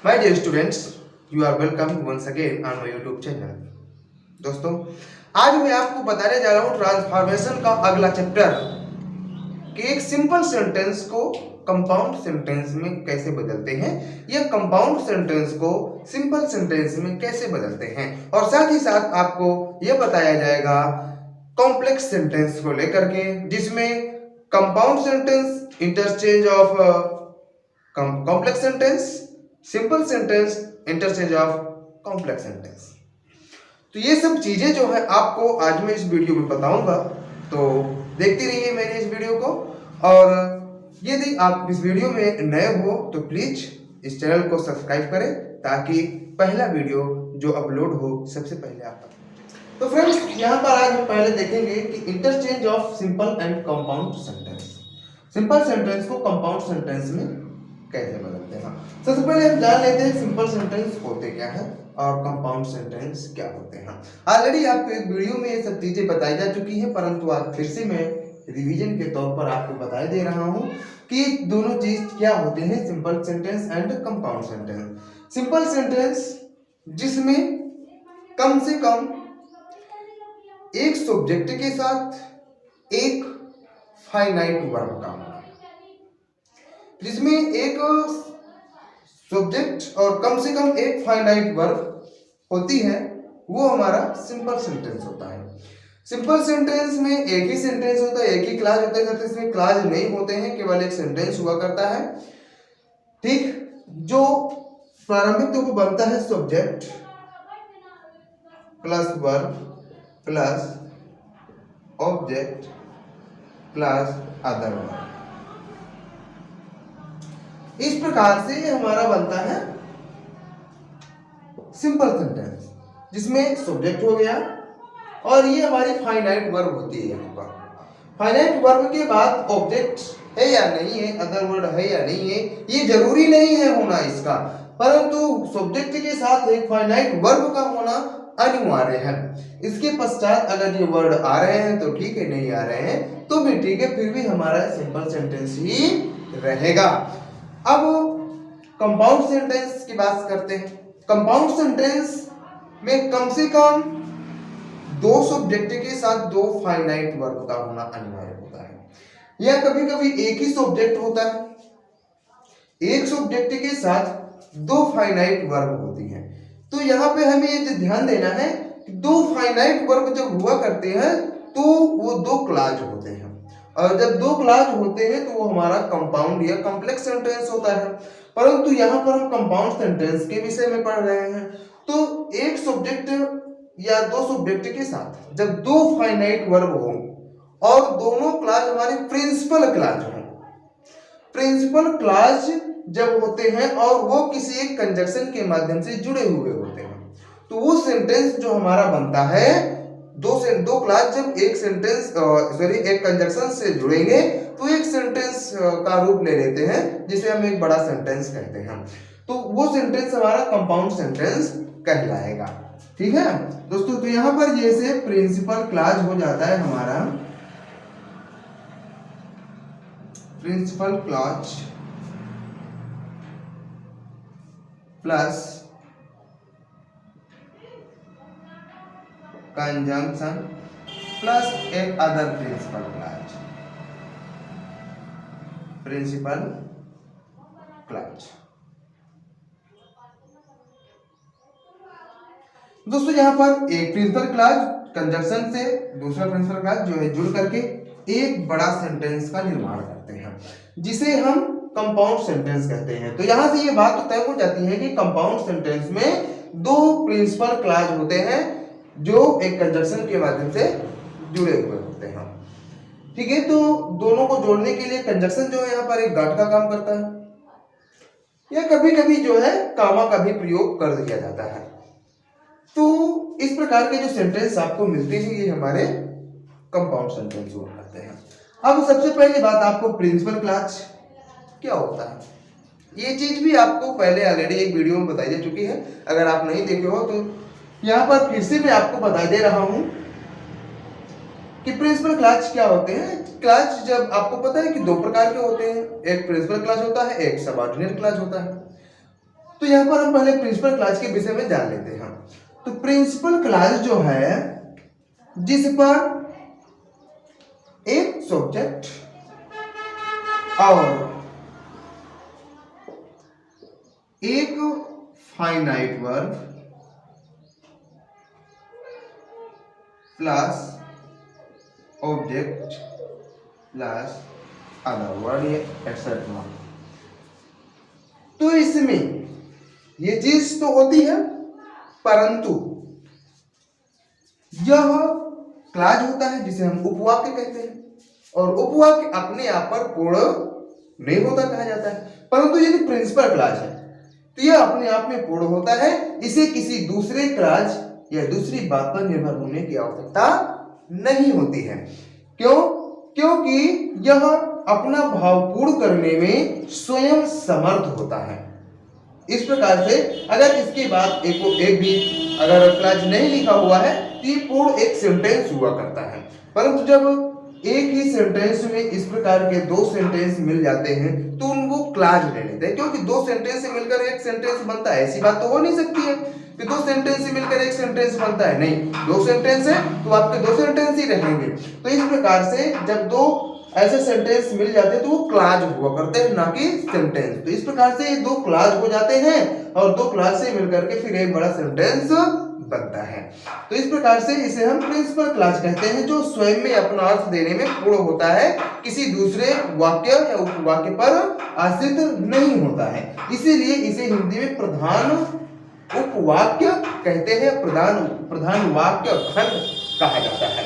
My dear students, you are welcome once again on my YouTube channel. दोस्तों, आज मैं आपको बताने जा रहा हूँ ट्रांसफॉर्मेशन का अगला चैप्टर कि एक सिंपल सेंटेंस को कंपाउंड सेंटेंस में कैसे बदलते हैं या कंपाउंड सेंटेंस को सिंपल सेंटेंस में कैसे बदलते हैं, और साथ ही साथ आपको यह बताया जाएगा कॉम्प्लेक्स सेंटेंस को लेकर के, जिसमें compound sentence interchange of complex sentence, simple sentence interchange of complex sentence. तो ये सब चीजें जो है आपको आज मैं इस वीडियो में बताऊंगा, तो देखते रहिए मेरे इस वीडियो को। और यदि आप इस वीडियो में नए हो तो प्लीज इस चैनल को सब्सक्राइब करें ताकि पहला वीडियो जो अपलोड हो सबसे पहले आप तक। तो फ्रेंड्स, यहाँ पर आज हम पहले देखेंगे कि interchange of simple and compound sentence, simple sentence को कंपाउंड सेंटेंस में कैसे बदलते हैं। सबसे पहले हम जान लेते हैं सिंपल सेंटेंस होते क्या है और कंपाउंड सेंटेंस क्या होते हैं। ऑलरेडी आपको एक वीडियो में ये सब चीजें बताई जा चुकी हैं, परंतु आज फिर से मैं रिवीजन के तौर पर आपको बता दे रहा हूं कि दोनों चीज क्या होते हैं, simple sentence and compound sentence. Simple sentence जिसमें कम से कम एक सब्जेक्ट के साथ एक फाइनाइट वर्ब का होना, जिसमें एक सब्जेक्ट और कम से कम एक फाइनाइट वर्ब होती है, वो हमारा सिंपल सेंटेंस होता है। सिंपल सेंटेंस में एक ही सेंटेंस होता है, एक ही क्लास होता है, इसमें क्लास नहीं होते हैं, केवल एक सेंटेंस हुआ करता है। ठीक, जो प्रारंभिक तो बनता है subject plus verb plus object plus other verb, इस प्रकार से ये हमारा बनता है सिंपल सेंटेंस, जिसमें सब्जेक्ट हो गया और ये हमारी फाइनाइट वर्ब होती है। यहाँ पर फाइनाइट वर्ब के बाद ऑब्जेक्ट है या नहीं है, अदर वर्ड है या नहीं है, ये जरूरी नहीं है होना इसका, परंतु सब्जेक्ट के साथ एक फाइनाइट वर्ब का होना अनिवार्य है। इसके पश्चात अगर ये वर्ड आ रहे हैं तो ठीक है, नहीं आ रहे हैं तो भी ठीक है, फिर भी हमारा सिंपल सेंटेंस ही रहेगा। अब कंपाउंड सेंटेंस की बात करते हैं। कंपाउंड सेंटेंस में कम से कम दो सब्जेक्ट के साथ दो फाइनाइट वर्ब का होना अनिवार्य होता है, या कभी कभी एक ही सब्जेक्ट होता है, एक सब्जेक्ट के साथ दो फाइनाइट वर्ब होती है। तो यहाँ पे हमें ये ध्यान देना है कि दो फाइनाइट वर्ब जब हुआ करते हैं तो वो दो क्लाज होते हैं, और जब दो क्लाज होते हैं तो वो हमारा कंपाउंड या कॉम्प्लेक्स सेंटेंस होता है। परंतु यहाँ पर हम कंपाउंड सेंटेंस के विषय में पढ़ रहे हैं, तो एक सब्जेक्ट या दो सब्जेक्ट के साथ जब दो फाइनाइट वर्ब हो और दोनों क्लाज हमारे प्रिंसिपल क्लाज हो, प्रिंसिपल क्लाज जब होते हैं और वो किसी एक कंजक्शन के माध्यम से जुड़े हुए होते हैं, तो वो सेंटेंस जो हमारा बनता है, दो क्लास जब एक सेंटेंस एक कंजक्शन से जुड़ेंगे तो एक सेंटेंस का रूप ले लेते हैं, जिसे हम एक बड़ा सेंटेंस कहते हैं। तो वो सेंटेंस हमारा कंपाउंड सेंटेंस कहलाएगा। ठीक है दोस्तों, तो यहां पर जैसे प्रिंसिपल क्लास हो जाता है हमारा principal clause plus conjunction plus एक other principal clause, principal clause. दोस्तों, यहां पर एक प्रिंसिपल क्लास कंजंक्शन से दूसरा प्रिंसिपल क्लास जो है जुड़ करके एक बड़ा सेंटेंस का निर्माण करते हैं, जिसे हम कंपाउंड सेंटेंस कहते हैं। तो यहां से ये बात तो तय हो जाती है कि कंपाउंड सेंटेंस में दो प्रिंसिपल क्लास होते हैं जो एक कंजंक्शन के माध्यम से जुड़े हुए होते हैं। ठीक है, तो दोनों को जोड़ने के लिए कंजंक्शन जो है यहाँ पर एक गांठ का काम करता है, या कभी कभी जो है कामा का भी प्रयोग कर दिया जाता है। तो इस प्रकार के जो सेंटेंस आपको मिलते हैं ये हमारे कंपाउंड सेंटेंस हुआ करते हैं। अब सबसे पहली बात, आपको प्रिंसिपल क्लास क्या होता है, ये चीज भी आपको पहले ऑलरेडी एक वीडियो में बताई जा चुकी है। अगर आप नहीं देखे हो तो यहाँ पर फिर से मैं आपको बता दे रहा हूं कि प्रिंसिपल क्लास क्या होते हैं। क्लास जब आपको पता है कि दो प्रकार के होते हैं, एक प्रिंसिपल क्लास होता है, एक सबऑर्डिनेट क्लास होता है। तो यहाँ पर हम पहले प्रिंसिपल क्लॉज के विषय में जान लेते हैं। तो प्रिंसिपल क्लॉज जो है जिस पर एक सब्जेक्ट और एक finite verb plus object plus other word etcetera, तो इसमें ये चीज तो होती है, परंतु यह क्लॉज होता है जिसे हम उपवाक्य कहते हैं, और उपवाक्य अपने आप पर पूर्ण नहीं होता कहा जाता है। परंतु यदि प्रिंसिपल क्लॉज है तो यह अपने आप में पूर्ण होता है, इसे किसी दूसरे क्लॉज या दूसरी बात पर निर्भर होने की आवश्यकता नहीं होती है। क्यों? क्योंकि यह अपना भाव पूर्ण करने में स्वयं समर्थ होता है। इस प्रकार से अगर इसके बाद एक भी अगर क्लॉज नहीं लिखा हुआ है तो ये पूर्ण एक सेंटेंस हुआ करता है। परंतु जब एक ही सेंटेंस में इस प्रकार के दो सेंटेंस मिल जाते हैं तो उनको क्लॉज ले लेते हैं, क्योंकि दो सेंटेंस से मिलकर एक सेंटेंस बनता है, ऐसी बात तो हो नहीं सकती है कि दो सेंटेंस से मिलकर एक सेंटेंस बनता है। नहीं, दो सेंटेंस है तो आपके दो सेंटेंस ही रहेंगे। तो इस प्रकार से जब दो ऐसे सेंटेंस मिल जाते हैं तो वो क्लॉज हुआ करते हैं, ना कि सेंटेंस। तो इस प्रकार से दो क्लॉज हो जाते हैं और दो क्लॉज से मिलकर के फिर एक बड़ा सेंटेंस बनता है। तो इस प्रकार से इसे हम प्रिंसिपल क्लॉज कहते हैं, जो स्वयं में अपना अर्थ देने में पूर्ण होता है, किसी दूसरे वाक्य या उपवाक्य पर आश्रित नहीं होता है। इसीलिए इसे हिंदी में प्रधान उपवाक्य कहते हैं, प्रधान वाक्य खंड कहा जाता है।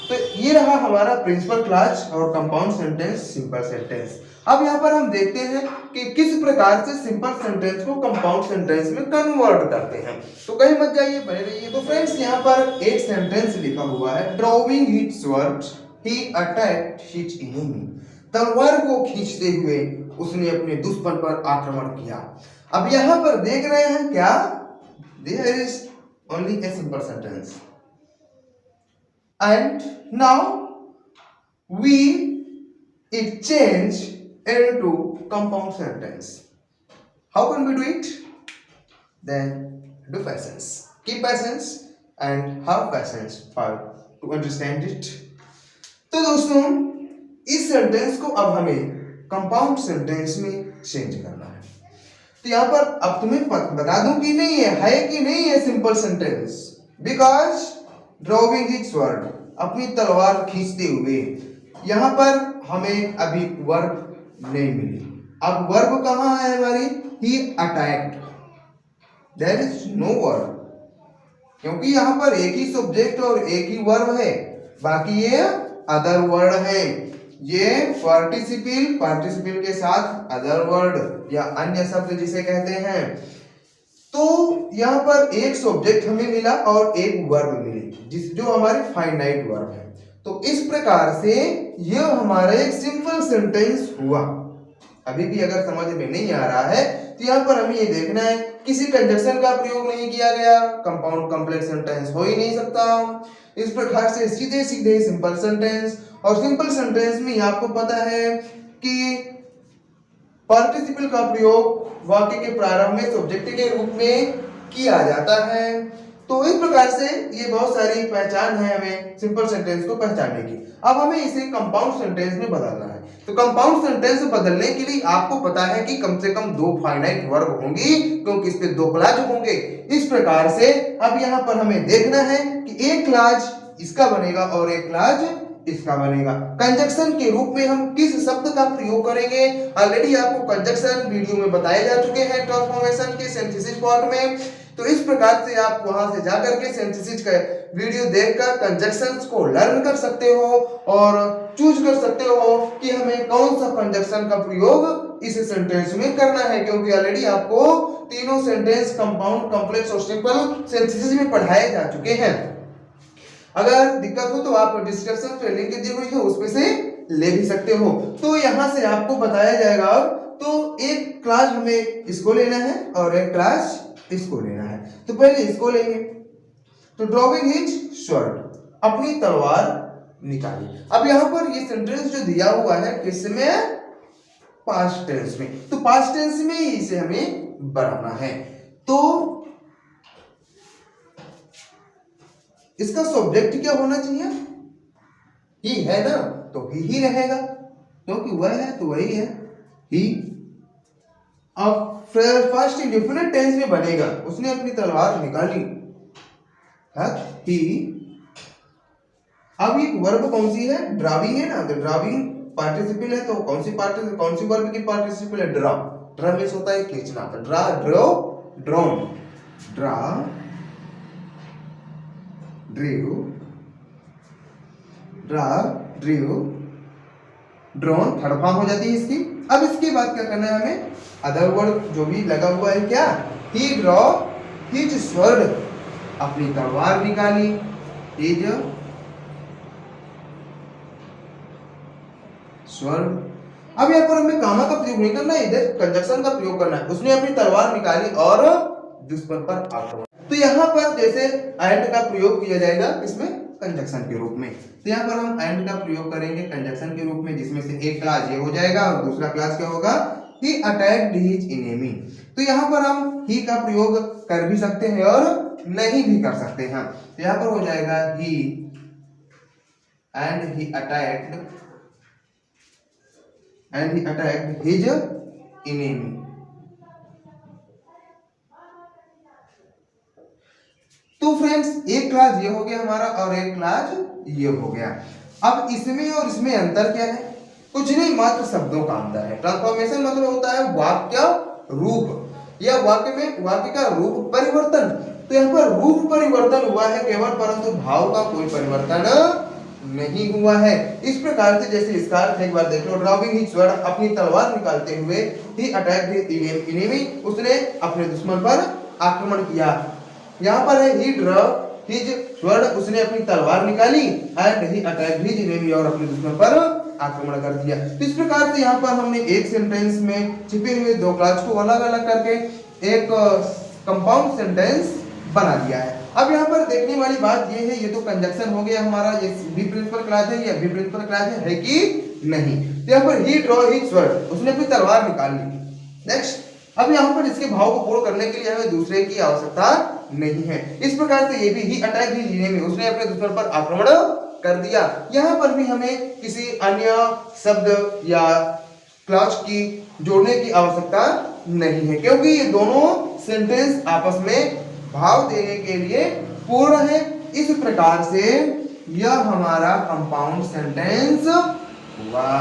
तो ये रहा हमारा प्रिंसिपल क्लॉज और कंपाउंड सेंटेंस, सिंपल सेंटेंस। अब यहाँ पर हम देखते हैं कि किस प्रकार से सिंपल सेंटेंस को कंपाउंड सेंटेंस में कन्वर्ट करते हैं। तो कहीं मत जाइए, बने रहिए। तो फ्रेंड्स यहाँ पर एक सेंटेंस लिखा हुआ है, ड्रॉविंग हिज स्वॉर्ड ही अटैक्ड हिज एनिमी। तलवार को खींचते हुए उसने अपने दुश्मन पर आक्रमण किया। अब यहाँ पर देख रहे हैं क्या, there is only a simple sentence and now we exchange into compound sentence. How can we do it? Then do patience, keep patience and have patience for to understand it. तो दोस्तों इस सेंटेंस को अब हमें compound sentence में change करना है। तो यहाँ पर अब तुम्हें बता दूं कि नहीं है कि नहीं है simple sentence, because drawing his sword, अपनी तलवार खींचते हुए, यहां पर हमें अभी वर्ब नहीं मिली। अब वर्ब कहां है हमारी, he attacked, there is no verb, क्योंकि यहां पर एक ही सब्जेक्ट और एक ही वर्ब है, बाकी ये अदर वर्ड है। ये पार्टिसिपल के साथ अदर वर्ड या अन्य शब्द जिसे कहते हैं। तो यहाँ पर एक सब्जेक्ट हमें मिला और एक वर्ब मिली, जो हमारी फाइनाइट वर्ब है। तो इस प्रकार से यह हमारा एक सिंपल सेंटेंस हुआ। अभी भी अगर समझ में नहीं आ रहा है तो यहाँ पर हमें ये देखना है, किसी कंजक्शन का प्रयोग नहीं किया गया, कंपाउंड कॉम्प्लेक्स सेंटेंस हो ही नहीं सकता। इस प्रकार से सीधे सीधे सिंपल सेंटेंस, और सिंपल सेंटेंस में आपको पता है कि पार्टिसिपल का प्रयोग वाक्य के प्रारंभ में सब्जेक्ट के रूप में किया जाता है। तो इस प्रकार से ये बहुत सारी पहचान है हमें सिंपल सेंटेंस को पहचानने की। अब हमें इसे कंपाउंड सेंटेंस में बदलना है। तो कंपाउंड सेंटेंस बदलने के लिए आपको पता है कि कम से कम दो फाइनाइट वर्ब होंगी, क्योंकि इस पे दो क्लॉज होंगे। इस प्रकार से अब यहाँ पर हमें देखना है कि एक क्लॉज इसका बनेगा और एक क्लॉज इसका बनेगा। कंजक्शन के रूप में हम किस शब्द का प्रयोग करेंगे, ऑलरेडी आपको कंजक्शन वीडियो में बताए जा चुके हैं ट्रांसफॉर्मेशन के सिंथेसिस पार्ट में। तो इस प्रकार से आप वहां से जाकर के सिंथेसिस का वीडियो देखकर कंजक्शंस को लर्न कर सकते हो और चूज कर सकते हो कि हमें कौन सा कंजक्शन का प्रयोग इस सेंटेंस में करना है, क्योंकि ऑलरेडी आपको तीनों सेंटेंस कंपाउंड, कॉम्प्लेक्स और सिंपल सिंथेसिस में पढ़ाए जा चुके हैं। अगर दिक्कत हो तो आप डिस्क्रिप्शन पे लिंक दी हुई है, उसमें से ले भी सकते हो। तो यहाँ से आपको बताया जाएगा। तो एक क्लास हमें इसको लेना है और एक क्लास इसको लेना है। तो पहले इसको लेंगे। तो ड्रॉविंग हिज स्वॉर्ड, अपनी तलवार निकाली। अब यहाँ पर ये सेंटेंस जो दिया हुआ है किसमें, पास्ट टेंस में। तो पास्ट टेंस में इसे हमें बनाना है। तो इसका सब्जेक्ट क्या होना चाहिए? ही है ना, तो ही रहेगा, क्योंकि वह है तो वही है ही। अब फर्स्ट इंडेफिनिट टेंस में बनेगा, उसने अपनी तलवार निकाली है ही। अब ये वर्ब कौन सी है? ड्राविंग है ना, तो ड्राविंग पार्टिसिपल है, तो कौन सी वर्ब की पार्टिसिपल है? ड्रा। ड्रा मीन्स होता है खींचना, तो draw, drew, drawn, draw, drive, draw, drive, drawn third form हो जाती है इसकी। अब इसके बाद क्या करना है हमें? अदर वर्ड जो भी लगा हुआ है, क्या? ही ड्रॉ हिज स्वॉर्ड, अपनी तलवार निकाली, हिज स्वॉर्ड। अब यहाँ पर हमें कामा का प्रयोग नहीं करना है, इधर कंजक्शन का प्रयोग करना है। उसने अपनी तलवार निकाली और दुश्मन पर आक्रमण। तो यहाँ पर जैसे एंड का प्रयोग किया जाएगा इसमें कंजक्शन के रूप में, तो यहाँ पर हम एंड का प्रयोग करेंगे कंजक्शन के रूप में, जिसमें से एक क्लास ये हो जाएगा और दूसरा क्लास क्या होगा? ही अटैक्ड हिज एनिमी। तो यहाँ पर हम ही का प्रयोग कर भी सकते हैं और नहीं भी कर सकते हैं। तो यहाँ पर हो जाएगा ही and he attacked his enemy. तो फ्रेंड्स एक क्लास ये हो गया हमारा और एक क्लास ये हो गया। अब इसमें और इसमें अंतर क्या है? कुछ नहीं, मात्र शब्दों का अंतर है। ट्रांसफॉर्मेशन मतलब होता है वाक्य रूप, या वाक्य का रूप परिवर्तन। तो यहाँ पर रूप परिवर्तन हुआ है केवल, परंतु भाव का कोई परिवर्तन नहीं हुआ है। इस प्रकार से जैसे इसका अर्थ एक बार देख लो, ड्राविंग हिज स्वॉर्ड, अपनी तलवार निकालते हुए, ही अटैक्ड हिज एनिमी, उसने अपने दुश्मन पर आक्रमण किया। यहाँ पर है ही ड्रॉ हिज स्वॉर्ड, उसने अपनी तलवार निकाली, and he attacked his enemy, और अपने दुश्मन पर आक्रमण कर दिया। तो इस प्रकार से यहाँ पर हमने एक सेंटेंस में छिपे हुए दो क्लास को अलग अलग करके एक कंपाउंड सेंटेंस बना दिया है। अब यहाँ पर देखने वाली बात ये है, ये तो कंजक्शन हो गया हमारा, ये बी प्रिंसिपल क्लास है या बी प्रिंसिपल क्लास है कि नहीं। तो यहाँ पर ही ड्रॉ हिज स्वॉर्ड, उसने अपनी तलवार निकाल ली। नेक्स्ट, अब यहाँ पर इसके भाव को पूर्ण करने के लिए हमें दूसरे की आवश्यकता नहीं है। इस प्रकार से ये भी ही अटैक हिज एनिमी, उसने अपने दुश्मन पर आक्रमण कर दिया। यहाँ पर भी हमें किसी अन्य शब्द या क्लॉज की जोड़ने की आवश्यकता नहीं है, क्योंकि ये दोनों सेंटेंस आपस में भाव देने के लिए पूर्ण है। इस प्रकार से यह हमारा कंपाउंड सेंटेंस हुआ।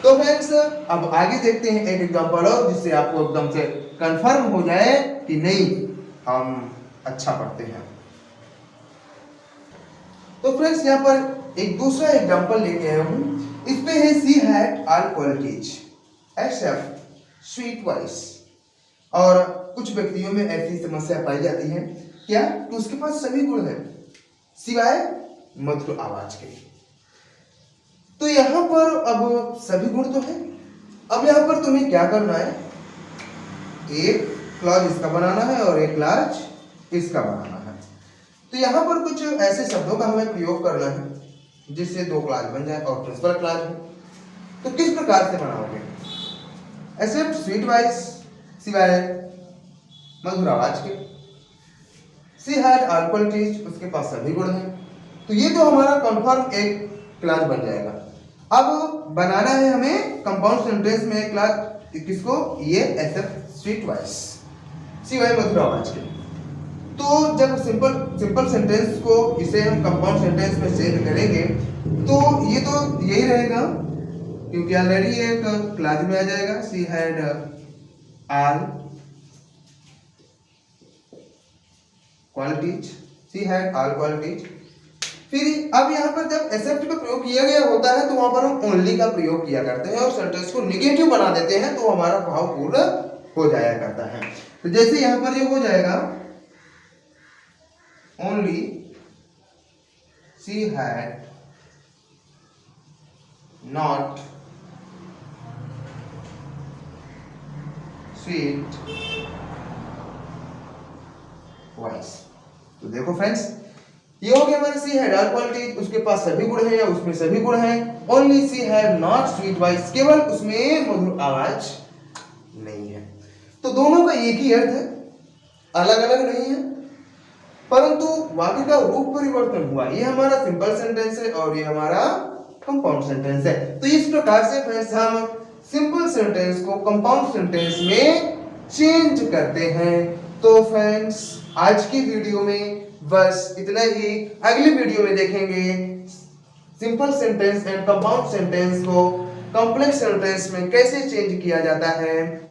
तो फ्रेंड्स अब आगे देखते हैं एक एग्जांपल और, जिससे आपको एकदम से कंफर्म हो जाए कि नहीं हम अच्छा पढ़ते हैं। तो फ्रेंड्स यहाँ पर एक दूसरा एग्जांपल लेके आया हूँ। इस पे है she had all qualities except sweet voice. और कुछ व्यक्तियों में ऐसी समस्या पाई जाती है क्या कि उसके पास सभी गुण है सिवाय मधुर आवाज के। तो यहाँ पर अब सभी गुण तो है, अब यहाँ पर तुम्हें क्या करना है, एक क्लॉज इसका बनाना है और एक क्लॉज इसका बनाना है। तो यहाँ पर कुछ ऐसे शब्दों का हमें प्रयोग करना है जिससे दो क्लॉज बन जाए और प्रिंसिपल क्लॉज है। तो किस प्रकार से बनाओगे? एक्सेप्ट स्वीट वॉइस, सिवाय मधुर आवाज के। सी हैड ऑल क्वालिटीज, उसके पास सभी गुण हैं। तो ये तो हमारा कंफर्म एक क्लॉज बन जाएगा। अब बनाना है हमें कंपाउंड सेंटेंस में एक क्लॉज, किसको? ये एक्सेप्ट स्वीट वॉइस, सिवाय मधुर आवाज के। तो जब सिंपल सेंटेंस को इसे हम कंपाउंड सेंटेंस में चेंज करेंगे तो ये तो यही रहेगा, क्योंकि ऑलरेडी एक क्लॉज में आ जाएगा। सी had all qualities, C had all qualities. फिर अब यहाँ पर जब एक्सेप्ट का प्रयोग किया गया होता है तो वहां पर हम ओनली का प्रयोग किया करते हैं और सेंटेंस को निगेटिव बना देते हैं, तो हमारा भाव पूर्ण हो जाया करता है। तो जैसे यहाँ पर ये हो जाएगा only she had not sweet voice. तो देखो फ्रेंड्स ये हो गया हमारे सी हैड ऑल क्वालिटीज, उसके पास सभी गुण हैं या उसमें सभी गुण हैं। Only she had not sweet voice, केवल उसमें मधुर आवाज नहीं है। तो दोनों का एक ही अर्थ है, अलग अलग नहीं है, परंतु वाक्य का रूप परिवर्तन हुआ। ये हमारा सिंपल सेंटेंस है और ये हमारा कंपाउंड सेंटेंस है। तो इस प्रकार से फ्रेंड्स हम सिंपल सेंटेंस को कंपाउंड सेंटेंस में चेंज करते हैं। तो फ्रेंड्स आज की वीडियो में बस इतना ही। अगली वीडियो में देखेंगे simple sentence and compound sentence को कॉम्प्लेक्स सेंटेंस में कैसे चेंज किया जाता है।